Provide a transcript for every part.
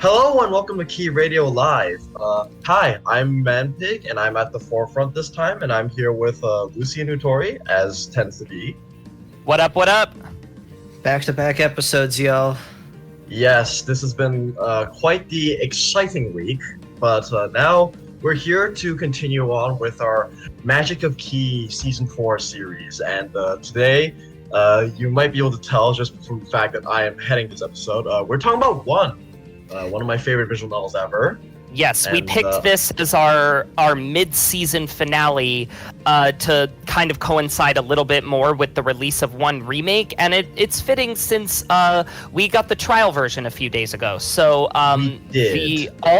Hello and welcome to Key Radio Live. Hi, I'm Manpig and I'm at the forefront this time, and I'm here with Lucci and Uttori, as tends to be. What up, what up? Back-to-back episodes, y'all. Yes, this has been quite the exciting week, but now we're here to continue on with our Magic of Key Season 4 series, and today you might be able to tell just from the fact that I am heading this episode, we're talking about one of my favorite visual novels ever. Yes, we picked this as our mid-season finale to kind of coincide a little bit more with the release of One Remake, and it's fitting since we got the trial version a few days ago. So all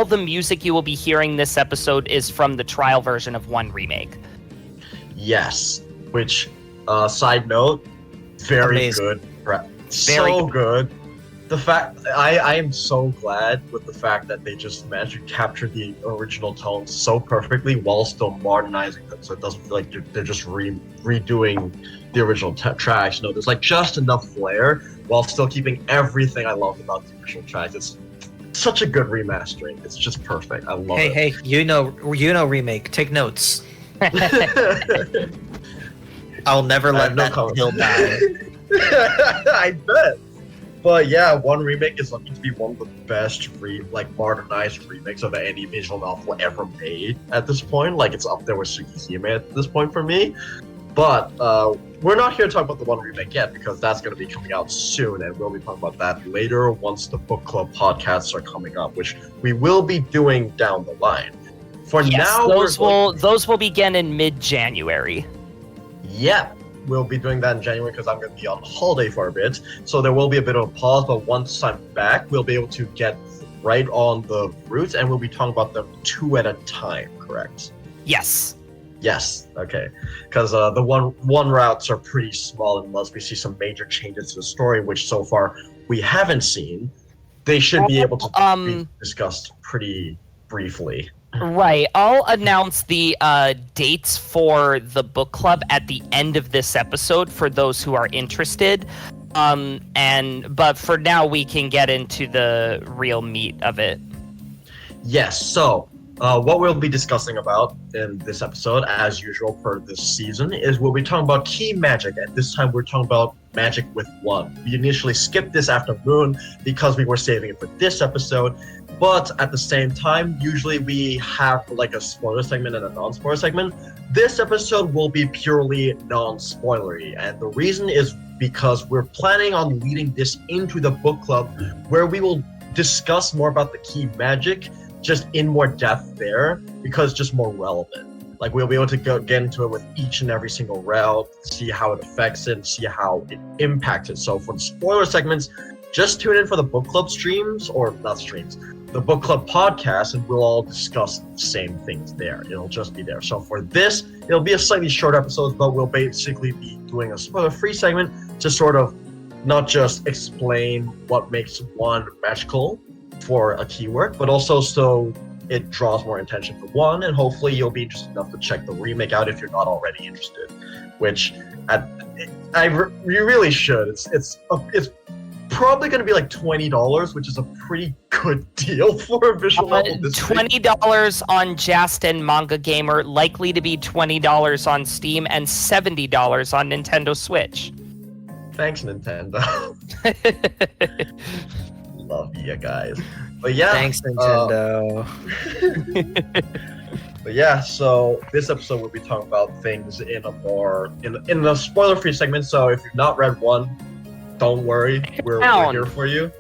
the music you will be hearing this episode is from the trial version of One Remake. Yes, which side note, very Amazing. good. So good. The fact I am so glad with the fact that they just managed to capture the original tones so perfectly while still modernizing them, so it doesn't feel like they're just redoing the original tracks. No, there's like just enough flair while still keeping everything I loved about the original tracks. It's such a good remastering. It's just perfect. I love it. Hey, you know, remake. Take notes. I'll never let that hill die. I bet. But yeah, One Remake is looking to be one of the best modernized remakes of any visual novel ever made at this point. Like, it's up there with Tsukihime at this point for me. But we're not here to talk about the One Remake yet, because that's going to be coming out soon, and we'll be talking about that later once the book club podcasts are coming up, which we will be doing down the line. For now, those will begin in mid-January. Yeah. We'll be doing that in January because I'm going to be on holiday for a bit. So there will be a bit of a pause, but once I'm back, we'll be able to get right on the routes, and we'll be talking about them two at a time, correct? Yes. Yes, okay. Because the one routes are pretty small unless we see some major changes to the story, which so far we haven't seen. They should be able to be discussed pretty briefly. Right. I'll announce the dates for the book club at the end of this episode for those who are interested. But for now, we can get into the real meat of it. Yes. So what we'll be discussing about in this episode, as usual for this season, is we'll be talking about key magic. And this time we're talking about magic with one. We initially skipped this after Moon because we were saving it for this episode. But at the same time, usually we have like a spoiler segment and a non-spoiler segment. This episode will be purely non-spoilery, and the reason is because we're planning on leading this into the book club, where we will discuss more about the key magic, just in more depth there, because it's just more relevant. Like, we'll be able to get into it with each and every single route, see how it affects it, see how it impacts it. So for the spoiler segments, just tune in for the book club streams, or not streams, the book club podcast, and we'll all discuss the same things there. It'll just be there. So for this, it'll be a slightly short episode, but we'll basically be doing a spoiler-free segment to sort of not just explain what makes one magical for a keyword, but also so it draws more attention for one, and hopefully you'll be interested enough to check the remake out if you're not already interested, which you really should. It's probably going to be like $20, which is a pretty good deal for a visual novel this $20 on Just and Manga Gamer, likely to be $20 on Steam, and $70 on Nintendo Switch. Thanks, Nintendo. Love you guys. But yeah. Thanks, Nintendo. But yeah, so this episode we'll be talking about things in a spoiler-free segment. So if you've not read one, don't worry, we're here for you.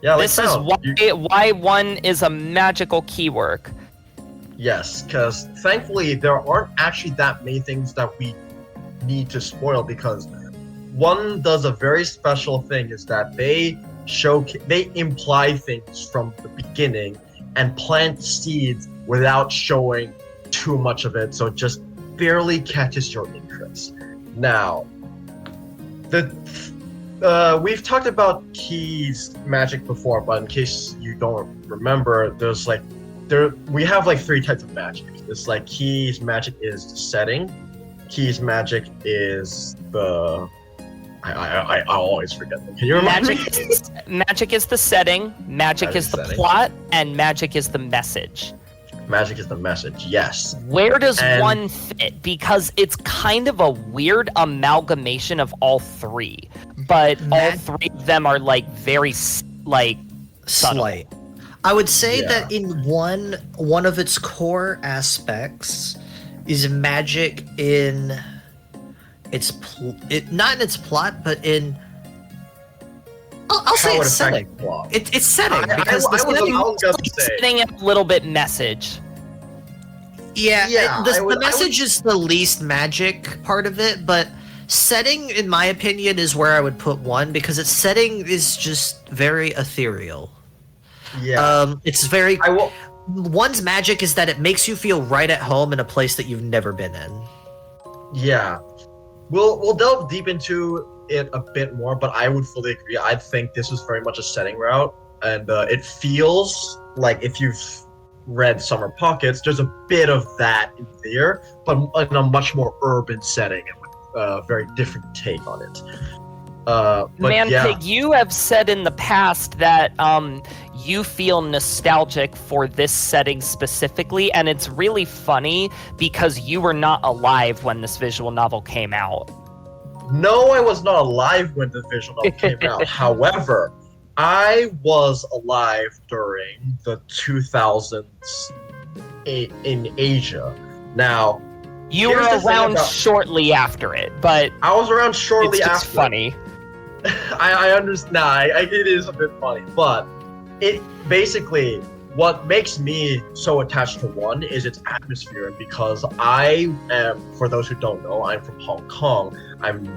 Yeah, this is why one is a magical keyword. Yes, because thankfully there aren't actually that many things that we need to spoil, because one does a very special thing, is that they imply things from the beginning and plant seeds without showing too much of it, so it just barely catches your interest. Now, we've talked about keys magic before, but in case you don't remember, we have like three types of magic. It's like keys magic is the setting, keys magic is the I always forget them. Can you remind me? Magic is the setting, magic is the plot, and magic is the message. Magic is the message, yes. Where does one fit? Because it's kind of a weird amalgamation of all three, but all three of them are like very like slight. I would say that in one of its core aspects is magic in its not in its plot, but in I'll say it's setting. It's setting because setting a little bit message. Yeah, the message is the least magic part of it, but setting, in my opinion, is where I would put one because its setting is just very ethereal. Yeah. It's very. One's magic is that it makes you feel right at home in a place that you've never been in. Yeah, we'll delve deep into it a bit more, but I would fully agree. I think this is very much a setting route, and it feels like if you've read Summer Pockets, there's a bit of that in there, but in a much more urban setting and with a very different take on it. Manpig, you have said in the past that you feel nostalgic for this setting specifically, and it's really funny because you were not alive when this visual novel came out. No, I was not alive when the visual novel came out. However, I was alive during the 2000s in Asia. Now, you were around shortly after it, but I was around shortly after. It's funny. I understand. Nah, it is a bit funny, but it basically what makes me so attached to one is its atmosphere, because I am, for those who don't know, I'm from Hong Kong. I'm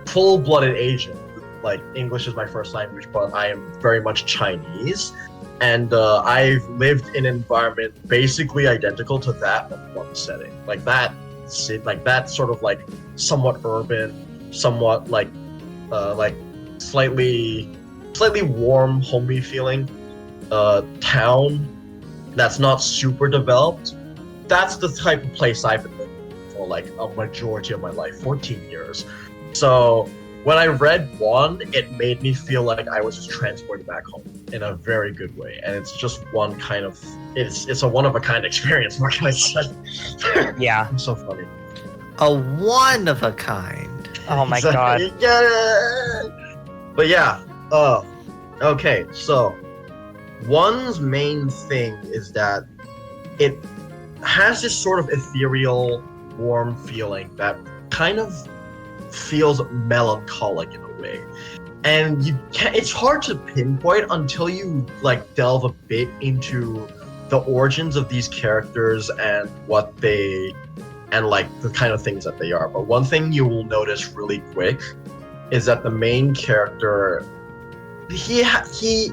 full-blooded Asian. Like, English is my first language, but I am very much Chinese. And I've lived in an environment basically identical to that of one setting. Like that sort of like somewhat urban, somewhat like slightly warm, homey feeling town that's not super developed. That's the type of place I've been living for like a majority of my life, 14 years. So when I read one, it made me feel like I was just transported back home in a very good way. And it's just one kind of, it's a one-of-a-kind experience, what can I say? Yeah. It's so funny. A one-of-a-kind. Oh my god. Yeah. But yeah, okay, so one's main thing is that it has this sort of ethereal, warm feeling that kind of feels melancholic in a way, and it's hard to pinpoint until you like delve a bit into the origins of these characters and what they and like the kind of things that they are. But one thing you will notice really quick is that the main character, he's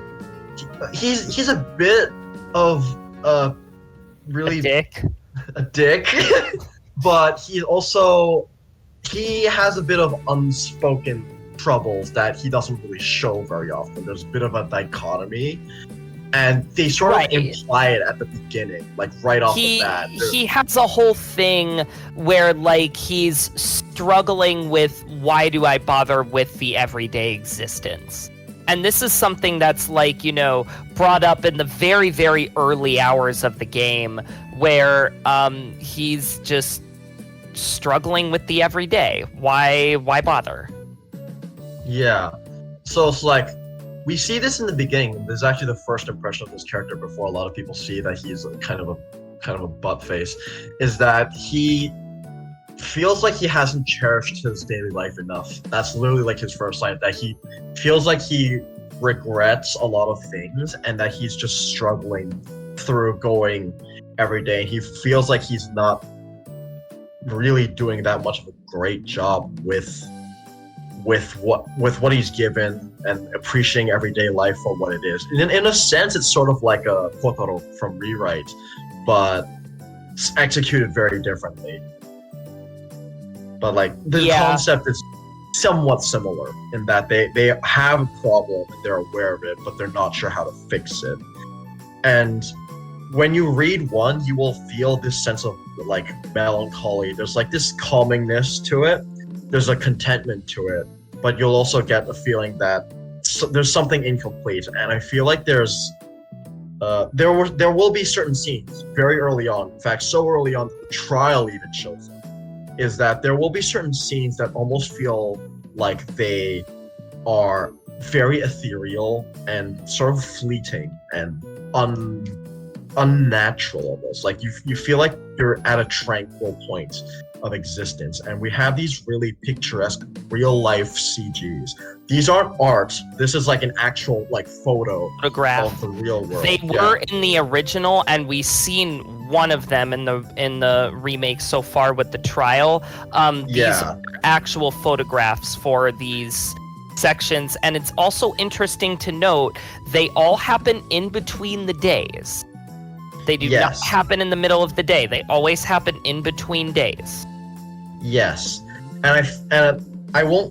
a bit of a dick but he has a bit of unspoken troubles that he doesn't really show very often. There's a bit of a dichotomy, and they sort of imply it at the beginning, like right off the bat. He has a whole thing where like he's struggling with, why do I bother with the everyday existence? And this is something that's like, you know, brought up in the very, very early hours of the game, where he's just struggling with the everyday. Why bother? Yeah. So it's like, we see this in the beginning. This is actually the first impression of this character before a lot of people see that he's kind of a butt face, is that he feels like he hasn't cherished his daily life enough. That's literally like his first line, that he feels like he regrets a lot of things and that he's just struggling through going every day. He feels like he's not really doing that much of a great job with what he's given and appreciating everyday life for what it is. In a sense, it's sort of like a Kotaro from Rewrite, but it's executed very differently. But like the concept is somewhat similar in that they have a problem and they're aware of it, but they're not sure how to fix it. And when you read one, you will feel this sense of like melancholy. There's like this calmingness to it. There's a contentment to it. but you'll also get a feeling that there's something incomplete. And I feel like there will be certain scenes very early on. In fact, so early on that the trial even shows it. Is that there will be certain scenes that almost feel like they are very ethereal and sort of fleeting and unnatural almost. Like you feel like you're at a tranquil point of existence, and we have these really picturesque real life CGs. These aren't art. This is like an actual like photograph of the real world. They were in the original, and we've seen one of them in the remake so far with the trial. These are actual photographs for these sections, and it's also interesting to note they all happen in between the days. They do not happen in the middle of the day. They always happen in between days. Yes, and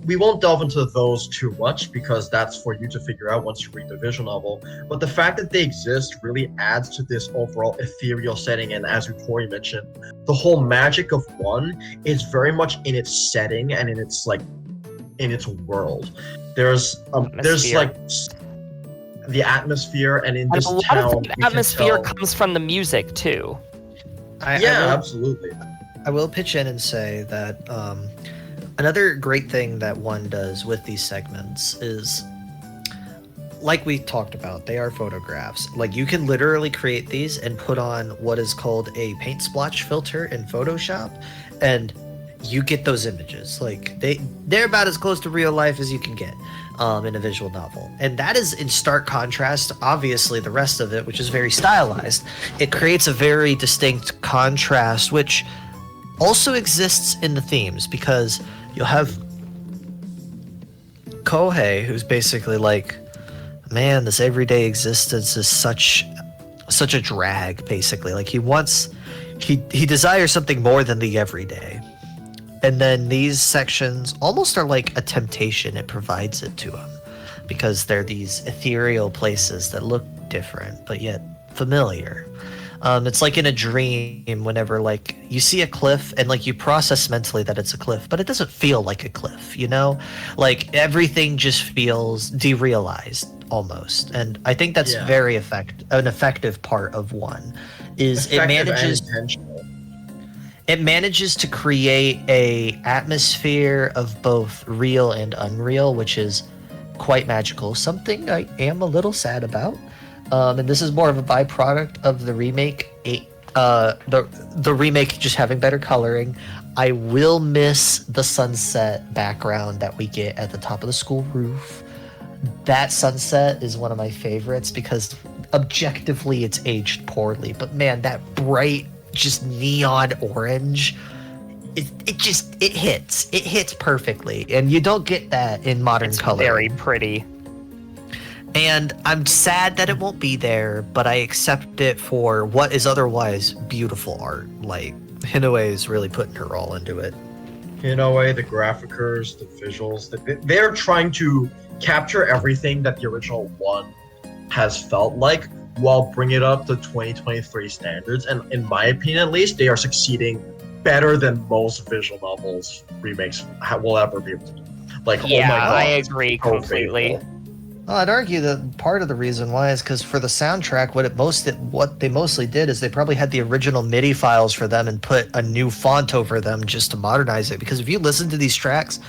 we won't delve into those too much because that's for you to figure out once you read the visual novel. But the fact that they exist really adds to this overall ethereal setting. And as Uttori mentioned, the whole magic of one is very much in its setting and in its world. There's like the atmosphere, and in this town, a lot of the atmosphere comes from the music too. Absolutely. I will pitch in and say that another great thing that one does with these segments is, like we talked about, they are photographs. Like, you can literally create these and put on what is called a paint splotch filter in Photoshop, and you get those images. Like, they're about as close to real life as you can get in a visual novel. And that is in stark contrast to, obviously, the rest of it, which is very stylized. It creates a very distinct contrast, which also exists in the themes, because you'll have Kohei, who's basically like, man, this everyday existence is such a drag, basically. Like, he desires something more than the everyday. And then these sections almost are like a temptation. It provides it to him because they're these ethereal places that look different, but yet familiar. It's like in a dream whenever like you see a cliff and like you process mentally that it's a cliff, but it doesn't feel like a cliff, you know? Like everything just feels derealized almost. And I think that's very an effective part of one is it manages to create a atmosphere of both real and unreal, which is quite magical, something I am a little sad about. And this is more of a byproduct of the remake. The remake just having better coloring. I will miss the sunset background that we get at the top of the school roof. That sunset is one of my favorites because objectively it's aged poorly. But man, that bright, just neon orange, it hits perfectly, and you don't get that in modern color. Very pretty. And I'm sad that it won't be there, but I accept it for what is otherwise beautiful art. Like, Hinoue is really putting her all into it. Hinoue, the graphicers, the visuals, they're trying to capture everything that the original one has felt like while bringing it up to 2023 standards. And in my opinion, at least, they are succeeding better than most visual novels remakes will ever be able to do. Like, oh my God, I agree completely. Well, I'd argue that part of the reason why is because for the soundtrack, what they mostly did is they probably had the original MIDI files for them and put a new font over them just to modernize it. Because if you listen to these tracks,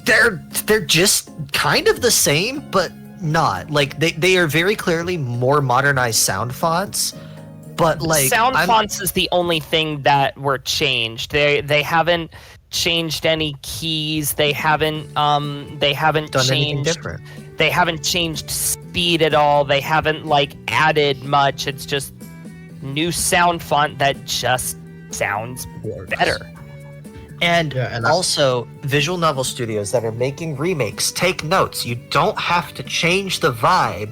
they're just kind of the same, but not. Like they are very clearly more modernized sound fonts. But like fonts is the only thing that were changed. They haven't changed any keys. They haven't done changed anything different. They haven't changed speed at all. They haven't like added much. It's just new sound font that just sounds better. And also, visual novel studios that are making remakes, take notes. You don't have to change the vibe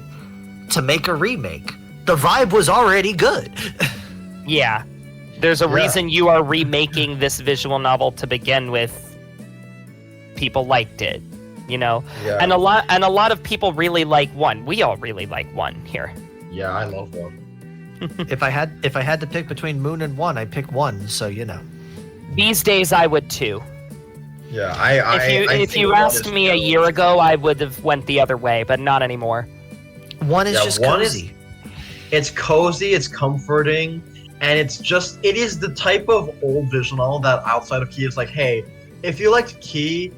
to make a remake. The vibe was already good. Yeah. There's a reason you are remaking this visual novel to begin with. People liked it, you know? Yeah. And a lot of people really like one. We all really like one here. Yeah, I love one. If I had to pick between Moon and One, I'd pick One, so you know. These days I would too. Yeah, I If think you one asked is me a year ago, I would have went the other way, but not anymore. One is just one cozy. It's cozy, it's comforting, and it is the type of old visual novel that outside of Key is like, hey, if you liked Key,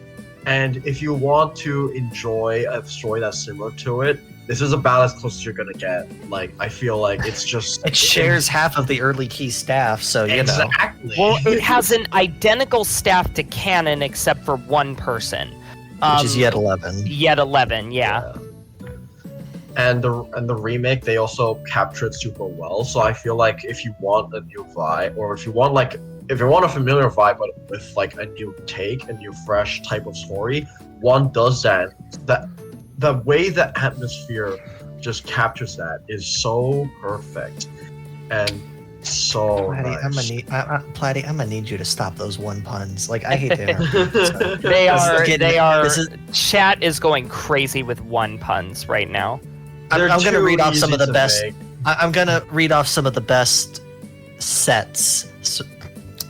and if you want to enjoy a story that's similar to it, this is about as close as you're gonna get. Like, I feel like it's just It shares half of the early Key staff, so you know. exactly. Well, it has an identical staff to canon except for one person. Which is Yet 11. Yet 11, yeah. And the remake, they also capture it super well. So I feel like if you want a new vibe, or if you want a familiar vibe but with like a new take, a new fresh type of story, one does that. The way the atmosphere just captures that is so perfect and so Platty, nice. Platty, I'm gonna need you to stop those one puns. Like, I hate to interrupt. So. They are. This is- Chat is going crazy with one puns right now. I'm They're gonna too read off some easy of the to best. make. I'm gonna read off some of the best sets. So,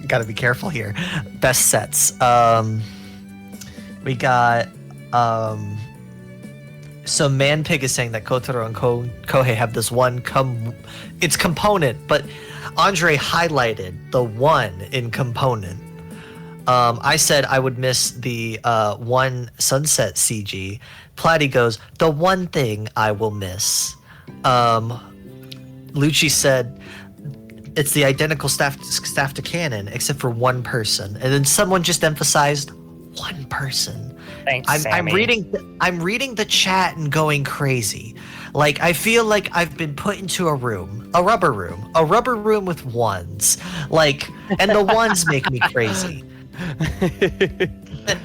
gotta be careful here. Best sets. We got. So Manpig is saying that Kotaro and Kohei have this one it's component, but Andre highlighted the one in component. I said I would miss the one sunset CG. Platty goes, the one thing I will miss. Lucci said it's the identical staff to canon, except for one person. And then someone just emphasized one person. Thanks, I'm Sammy. reading the chat and going crazy. Like, I feel like I've been put into a rubber room with ones. Like, and the ones make me crazy.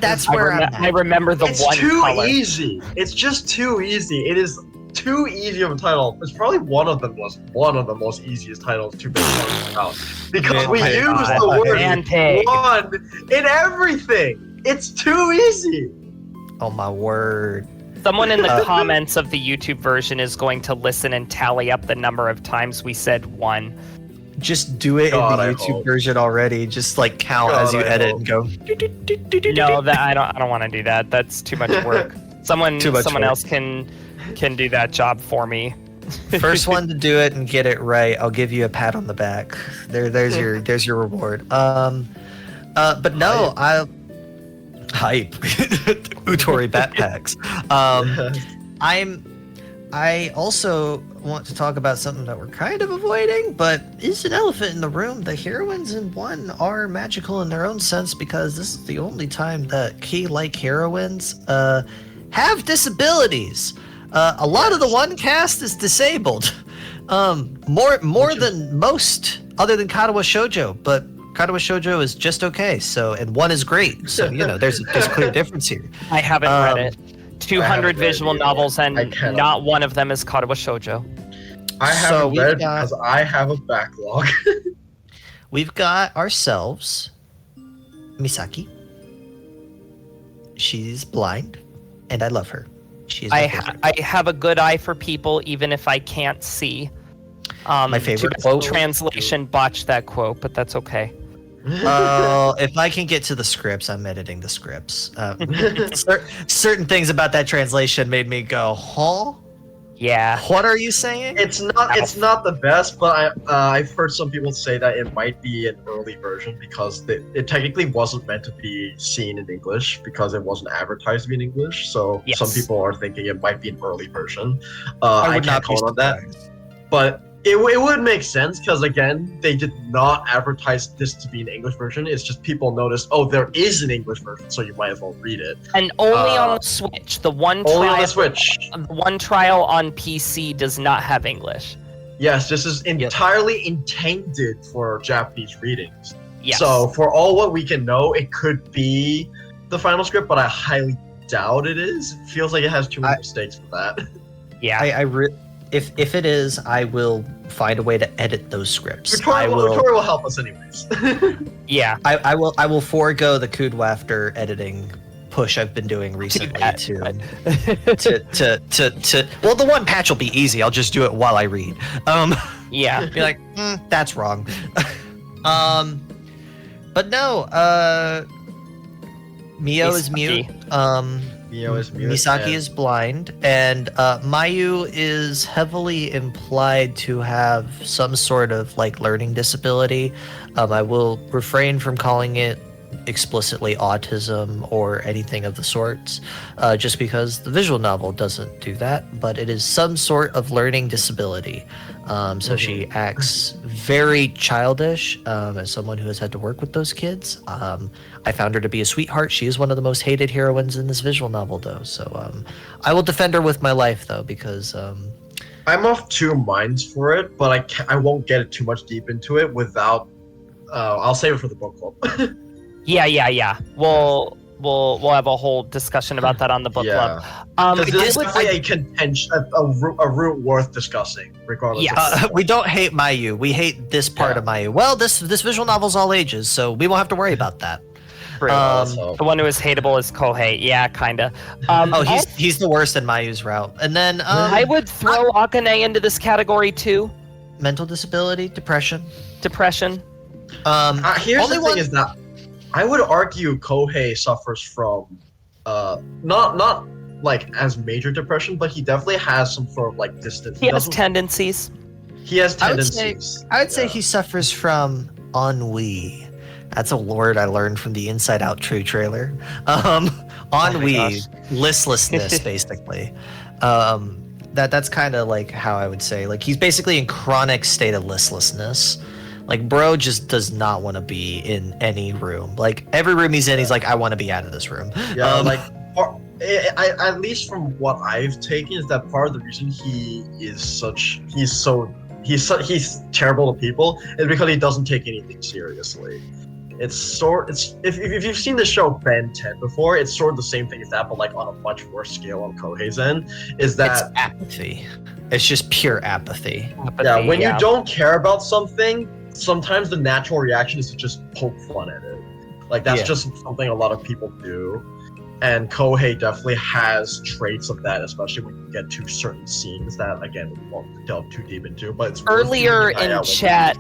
That's where I'm at. I remember the It's one too color. easy. It's just too easy. It is too easy of a title. It's probably one of the most easiest titles to make out because we use the word Manpig. one in everything. It's too easy. Oh my word. Someone in the comments of the YouTube version is going to listen and tally up the number of times we said one. Just do it God, in I the YouTube hope. version already. Just like count God, as you I edit hope. and go. No, that I don't want to do that. That's too much work. Someone Too much work. else can do that job for me. First one to do it and get it right, I'll give you a pat on the back. There's your reward. But no, hype. Uttori backpacks. I also want to talk about something that we're kind of avoiding, but is an elephant in the room. The heroines in one are magical in their own sense because this is the only time that key-like heroines have disabilities. A lot of the one cast is disabled. More than most, other than Katawa Shoujo, but Katawa Shoujo is just okay. So, and one is great. So, there's a clear difference here. I haven't read it. I 200 haven't read visual it either. novels, and I cannot. not one of them is Katawa Shoujo. I So haven't we've read got- because I have a backlog. We've got ourselves Misaki. She's blind, and I love her. She's my favorite. I have a good eye for people, even if I can't see. My favorite too bad quote. Translation botched that quote, but that's okay. If I can get to the scripts, I'm editing the scripts. Certain things about that translation made me go, huh? Yeah. What are you saying? It's not the best, but I've heard some people say that it might be an early version because it technically wasn't meant to be seen in English because it wasn't advertised to be in English. So Yes. some people are thinking it might be an early version. I I would can't not be comment on that, surprised. but it would make sense because again, they did not advertise this to be an English version. It's just people noticed, oh, there is an English version, so you might as well read it. And only on the Switch. The one Only trial, on the Switch. the one trial on PC does not have English. Yes, this is entirely intended for Japanese readings. Yes. So for all what we can know, it could be the final script, but I highly doubt it is. It feels like it has too many mistakes for that. yeah. If it is, I will find a way to edit those scripts. Victoria will help us anyways. Yeah. I will forego the Kudwafter editing push I've been doing recently bad. to well, the one patch will be easy. I'll just do it while I read. Yeah. Be like, that's wrong. But no, Mio is mute. Mio is mute. Misaki and- is blind, and Mayu is heavily implied to have some sort of like learning disability. I will refrain from calling it explicitly autism or anything of the sorts, just because the visual novel doesn't do that, but it is some sort of learning disability. So she acts very childish as someone who has had to work with those kids. I found her to be a sweetheart. She is one of the most hated heroines in this visual novel, though. So I will defend her with my life, though, because I'm of two minds for it, but I won't get it too much deep into it without. I'll save it for the book club. Yeah. We'll have a whole discussion about that on the book club. Because this is definitely a contention, a route worth discussing, regardless. Yes. we don't hate Mayu. We hate this part of Mayu. Well, this visual novel's all ages, so we won't have to worry about that. True. The one who is hateable is Kohei. Yeah, kinda. He's the worst in Mayu's route. And then I would throw Akane into this category too. Mental disability, depression. Depression. Here's the thing: is that I would argue Kohei suffers from not like as major depression, but he definitely has some sort of like distance. He has tendencies. He has tendencies. I would say he suffers from ennui. That's a word I learned from the Inside Out True trailer. Ennui, listlessness, basically. That's kind of like how I would say. Like he's basically in chronic state of listlessness. Like bro just does not want to be in any room. Like every room he's in, he's like, I want to be out of this room. Yeah, at least from what I've taken is that part of the reason he's terrible to people is because he doesn't take anything seriously. If you've seen the show Ben 10 before, it's sort of the same thing as that, but like on a much worse scale on Kohei's end. Is that it's apathy? It's just pure apathy. When you don't care about something, sometimes the natural reaction is to just poke fun at it. Like that's just something a lot of people do. And Kohei definitely has traits of that, especially when you get to certain scenes that, again, we won't delve too deep into. But it's earlier in chat.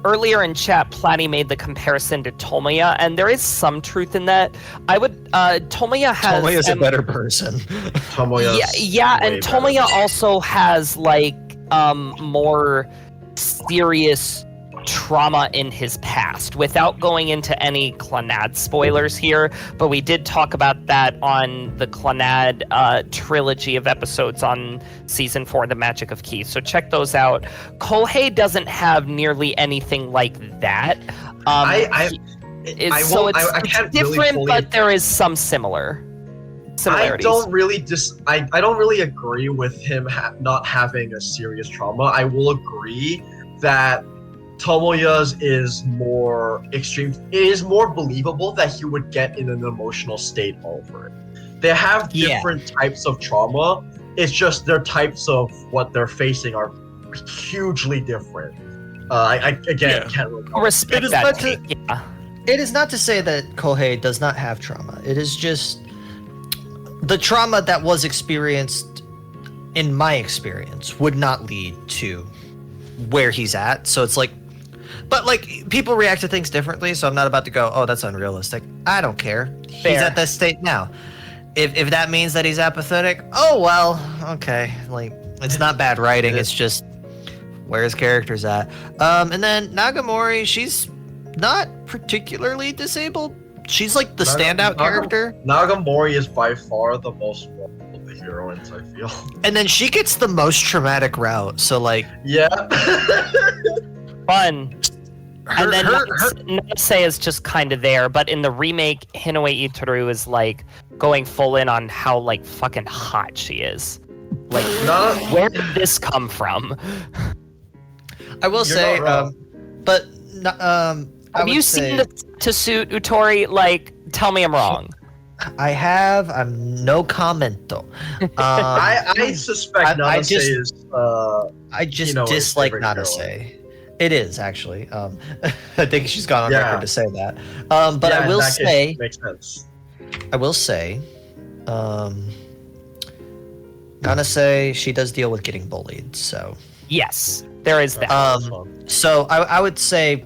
Earlier in chat, Platy made the comparison to Tomoya, and there is some truth in that. I would Tomoya's a better person. And Tomoya also has like more serious trauma in his past, without going into any Clannad spoilers here, but we did talk about that on the Clannad trilogy of episodes on season 4, The Magic of Keith, so check those out. Kohei doesn't have nearly anything like that. It's different, but there is some similarities. I don't really agree with him not having a serious trauma. I will agree that Tomoya's is more extreme. It is more believable that he would get in an emotional state over it. They have different types of trauma. It's just their types of what they're facing are hugely different. I can't really respect that take. It is not to say that Kohei does not have trauma. It is just the trauma that was experienced, in my experience, would not lead to where he's at. So it's like, but like people react to things differently, so I'm not about to go, oh, that's unrealistic. I don't care. Fair. He's at this state now. If that means that he's apathetic, oh well, okay. Like it's not bad writing, it's just where his character's at. And then Nagamori, she's not particularly disabled. She's like the standout character. Nagamori is by far the most vulnerable of the heroines, I feel. And then she gets the most traumatic route, so like fun. And then Nanase is just kind of there, but in the remake, Hinoue Itoru is like going full in on how like fucking hot she is. Like, where did this come from? I will say, have you seen to suit Uttori? Like, tell me I'm wrong. I have. I'm no commento. I suspect Nanase is. I just dislike Nanase. It is actually. I think she's gone on record to say that. But I will say, makes sense. I will say, Nanase, she does deal with getting bullied. So yes, there is that. So I would say,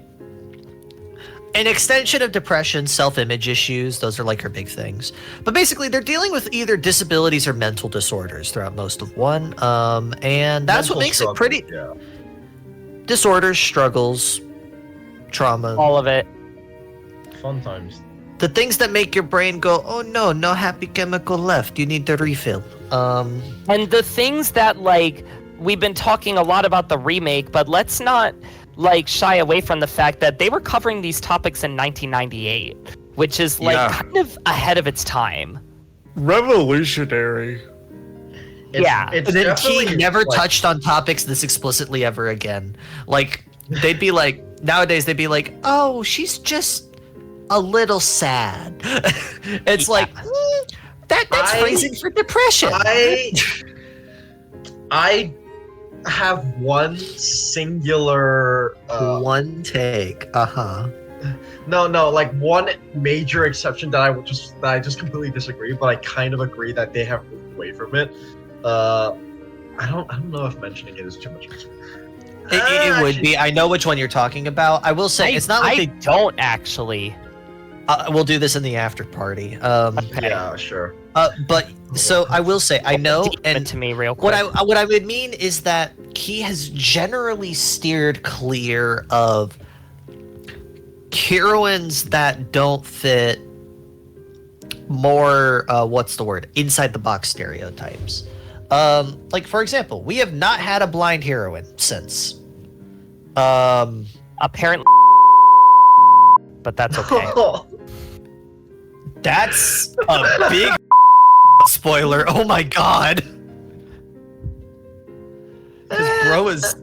an extension of depression, self-image issues, those are like her big things. But basically, they're dealing with either disabilities or mental disorders throughout most of one. And that's Mental what makes struggles, it pretty. Yeah. Disorders, struggles, trauma. All of it. Fun times. The things that make your brain go, oh no happy chemical left. You need to refill. And the things that, like, we've been talking a lot about the remake, but let's not, like, shy away from the fact that they were covering these topics in 1998, which is, like, kind of ahead of its time. Revolutionary. It's And then definitely, Key never like, touched on topics this explicitly ever again. Like, they'd be like, nowadays they'd be like, oh, she's just a little sad. It's like, that's phrasing for depression. I have one singular one take. No, like one major exception that I just completely disagree, but I kind of agree that they have moved away from it. I don't know if mentioning it is too much. It would be. I know which one you're talking about. I will say it's not like I don't actually. We'll do this in the after party. Okay. Yeah, sure. But so I will say I know, and to me real quick. what I would mean is that Key has generally steered clear of heroines that don't fit more what's the word, inside the box stereotypes. Like for example, we have not had a blind heroine since Apparently, but that's okay. That's a big spoiler. Oh my god. This bro is.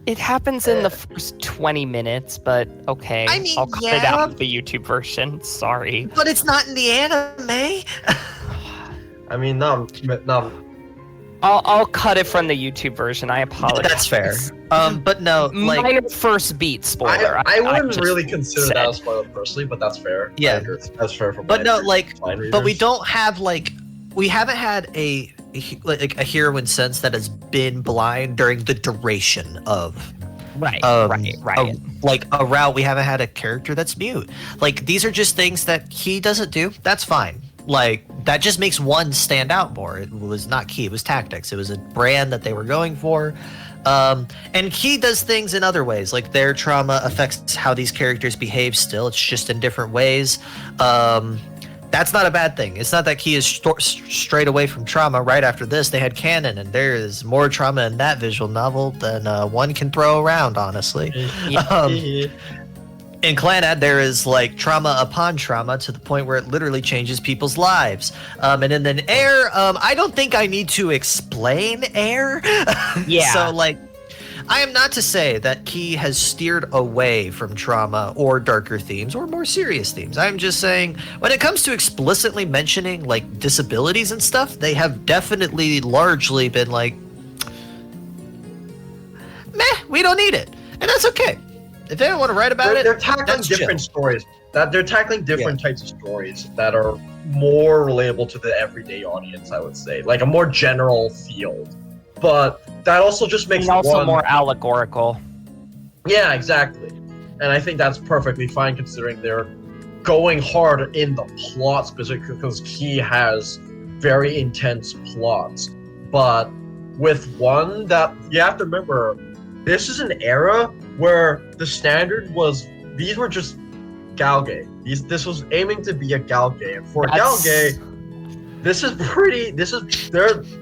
It happens in the first 20 minutes, but okay. I mean, I'll cut it out of the YouTube version. Sorry. But it's not in the anime. I mean, no. I'll cut it from the YouTube version. I apologize. That's fair. But no, like minor first beat spoiler. I wouldn't just really consider said. that a spoiler personally, but that's fair. Yeah. I agree. That's fair for. But no, like, blind but we readers. don't have like, we haven't had a heroine sense that has been blind during the duration of Right. like a route. We haven't had a character that's mute. Like these are just things that Key doesn't do. That's fine. Like that just makes one stand out more. It was not Key, it was tactics. It was a brand that they were going for. And Key does things in other ways. Like their trauma affects how these characters behave still. It's just in different ways. That's not a bad thing. It's not that Key is straight away from trauma. Right after this, they had canon, and there is more trauma in that visual novel than one can throw around, honestly. In Clannad, there is like trauma upon trauma to the point where it literally changes people's lives. And then Air, I don't think I need to explain Air. Yeah. So like, I am not to say that Key has steered away from trauma or darker themes or more serious themes. I'm just saying when it comes to explicitly mentioning like disabilities and stuff, they have definitely largely been like, meh, we don't need it. And that's okay. If they don't want to write about it, they're tackling that's different chill. stories. They're tackling different types of stories that are more relatable to the everyday audience. I would say, like a more general field, but that also just makes And also one more allegorical. Yeah, exactly. And I think that's perfectly fine considering they're going hard in the plot specifically because Key has very intense plots. But with one that you have to remember, this is an era where the standard was these were just galgay. This was aiming to be a galgay. And for a galgay,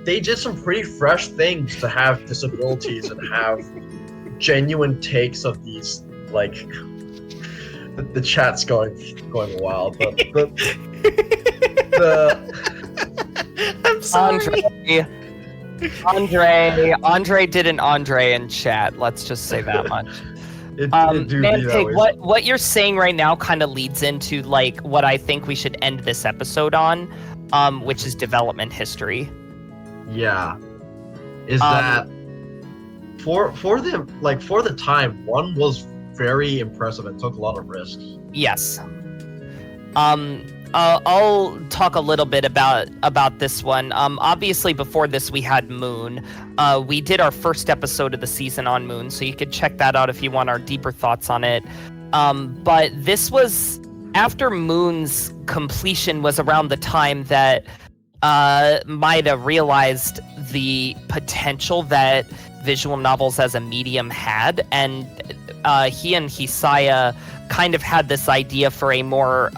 they did some pretty fresh things to have disabilities and have genuine takes of these, like the chat's going wild, but I'm sorry. Andre did an Andre in chat. Let's just say that much. Manpig, what you're saying right now kind of leads into like what I think we should end this episode on, which is development history. Yeah, is that for the time one was very impressive and took a lot of risks. Yes. I'll talk a little bit about this one. Obviously, before this, we had Moon. We did our first episode of the season on Moon, so you could check that out if you want our deeper thoughts on it. But this was after Moon's completion was around the time that Maeda realized the potential that visual novels as a medium had, and he and Hisaya kind of had this idea for a more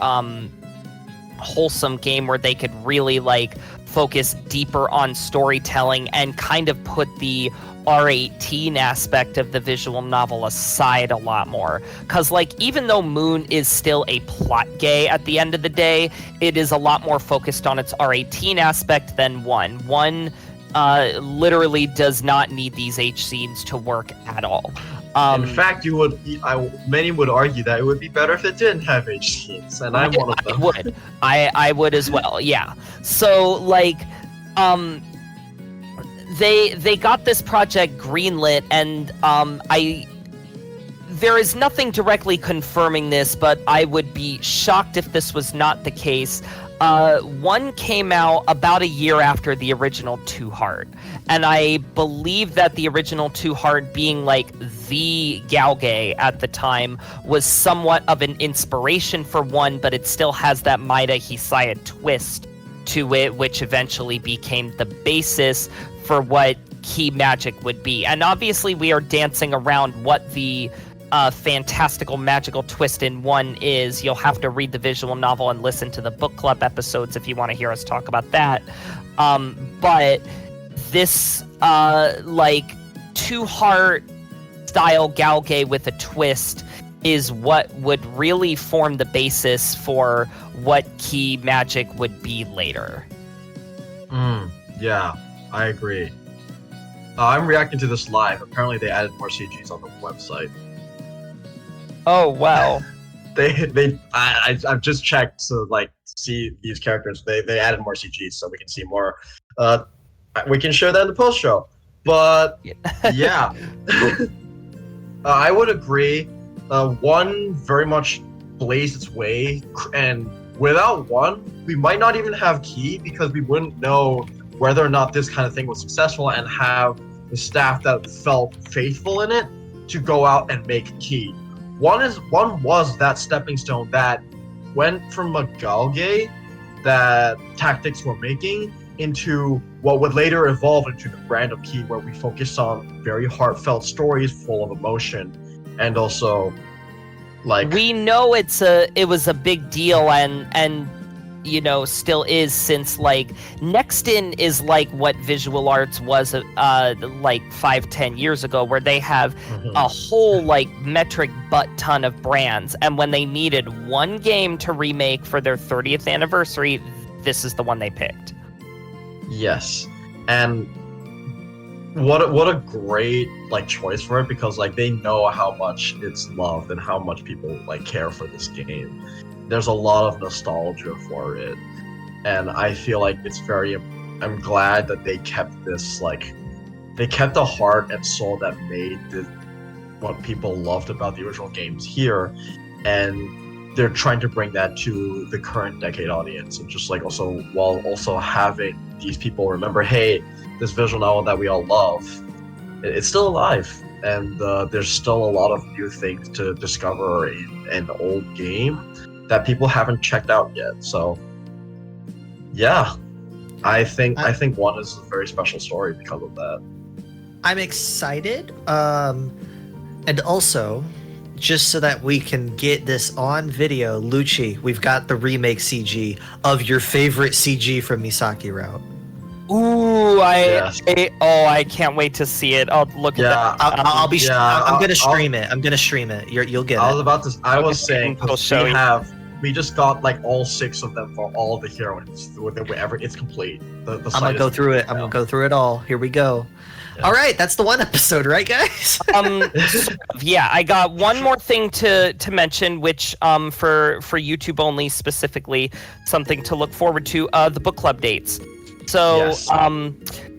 wholesome game where they could really like focus deeper on storytelling and kind of put the R18 aspect of the visual novel aside a lot more. Because, like, even though Moon is still a plot gay at the end of the day, it is a lot more focused on its R18 aspect than 1. 1 literally does not need these H scenes to work at all. In fact, many would argue that it would be better if it didn't have H scenes, and I'm one of them. I would as well, yeah. So, like, they got this project greenlit, and there is nothing directly confirming this, but I would be shocked if this was not the case. 1 came out about a year after the original 2 Heart, and I believe that the original 2 Heart, being like the Galgay at the time, was somewhat of an inspiration for 1, but it still has that Maeda Hisaya twist to it, which eventually became the basis for what Key Magic would be. And obviously we are dancing around what the fantastical magical twist in 1 is. You'll have to read the visual novel and listen to the book club episodes if you want to hear us talk about that. But this like 2 Heart style Galgay with a twist is what would really form the basis for what Key Magic would be later. Yeah, I agree. I'm reacting to this live. Apparently they added more CGs on the website. Oh, wow. I've just checked to like see these characters. They added more CGs so we can see more. We can share that in the post show. But yeah, I would agree. 1 very much blazed its way, and without 1, we might not even have Key, because we wouldn't know whether or not this kind of thing was successful and have the staff that felt faithful in it to go out and make Key. 1 was that stepping stone that went from a Galgay that Tactics were making into what would later evolve into the brand of Key, where we focus on very heartfelt stories full of emotion, and also like we know it was a big deal, and you know, still is, since like Next In is like what visual arts was like 5-10 years ago, where they have a whole like metric butt ton of brands, and when they needed 1 game to remake for their 30th anniversary, this is the one they picked. Yes, and what a great like choice for it, because like they know how much it's loved and how much people like care for this game. There's a lot of nostalgia for it, and I feel like it's I'm glad that they kept this, like, they kept the heart and soul that made what people loved about the original games here, and they're trying to bring that to the current decade audience, and just like also while also having these people remember, hey, this visual novel that we all love, it's still alive, and there's still a lot of new things to discover in an old game that people haven't checked out yet. So yeah, I think 1 is a very special story because of that. I'm excited, and also, just so that we can get this on video, Lucci, we've got the remake CG of your favorite CG from Misaki Route. Ooh, I can't wait to see it. I'll look at that. I'm gonna stream it. I'm gonna stream it. You'll get it. I was saying, we just got like all 6 of them for all the heroines. It's complete. I'm gonna go through it. I'm gonna go through it all. Here we go. Yeah. All right, that's the 1 episode, right, guys? Yeah, I got one more thing to mention, which for YouTube only specifically, something to look forward to. The book club dates. So, yes.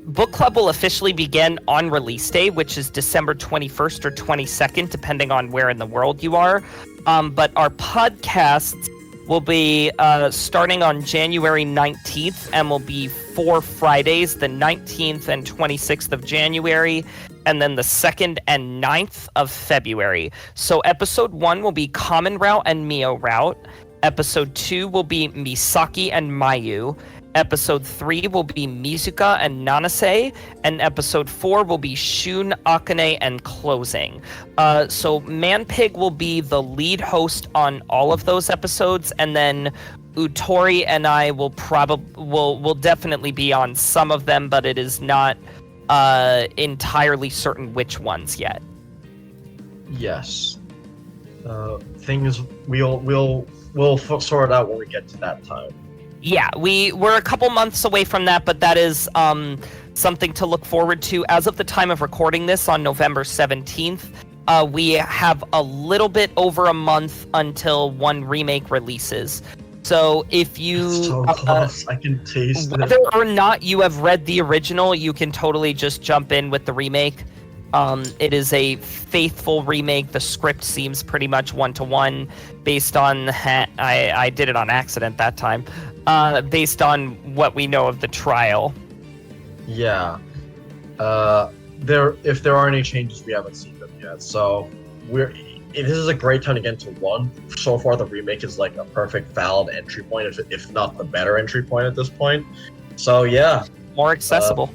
Book club will officially begin on release day, which is December 21st or 22nd, depending on where in the world you are. But our podcasts will be starting on January 19th, and will be 4 Fridays, the 19th and 26th of January. and then the 2nd and 9th of February. So episode 1 will be Common Route and Mio Route. Episode 2 will be Misaki and Mayu. Episode 3 will be Mizuka and Nanase, and episode 4 will be Shun, Akane, and Closing. So Manpig will be the lead host on all of those episodes, and then Uttori and I will will definitely be on some of them, but it is not entirely certain which ones yet. Yes. Things we'll sort it out when we get to that time. Yeah, we're a couple months away from that, but that is something to look forward to. As of the time of recording this on November 17th, we have a little bit over a month until one remake releases. So if you so close. I can taste whether it. or not you have read the original, you can totally just jump in with the remake. It is a faithful remake. The script seems pretty much 1-to-1 based on I did it on accident that time. Based on what we know of the trial. Yeah. If there are any changes, we haven't seen them yet. So this is a great time to get into 1. So far, the remake is like a perfect, valid entry point, if not the better entry point at this point. So yeah, More accessible.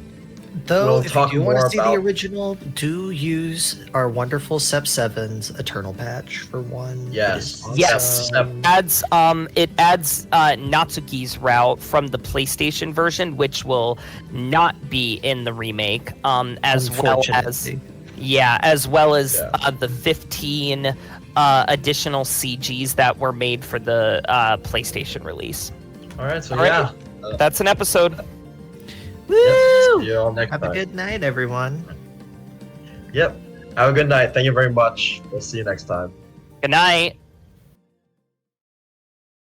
Though, We'll if you talk do want more to see the about- original, do use our wonderful Sep 7's Eternal patch for 1. Yes. It is Yes. awesome. It adds Natsuki's route from the PlayStation version, which will not be in the remake. As well as the 15 additional CGs that were made for the PlayStation release. All right. So All right. yeah. That's an episode. Woo! Yep, see you all next Have time. a good night, everyone. Yep. Have a good night. Thank you very much. We'll see you next time. Good night.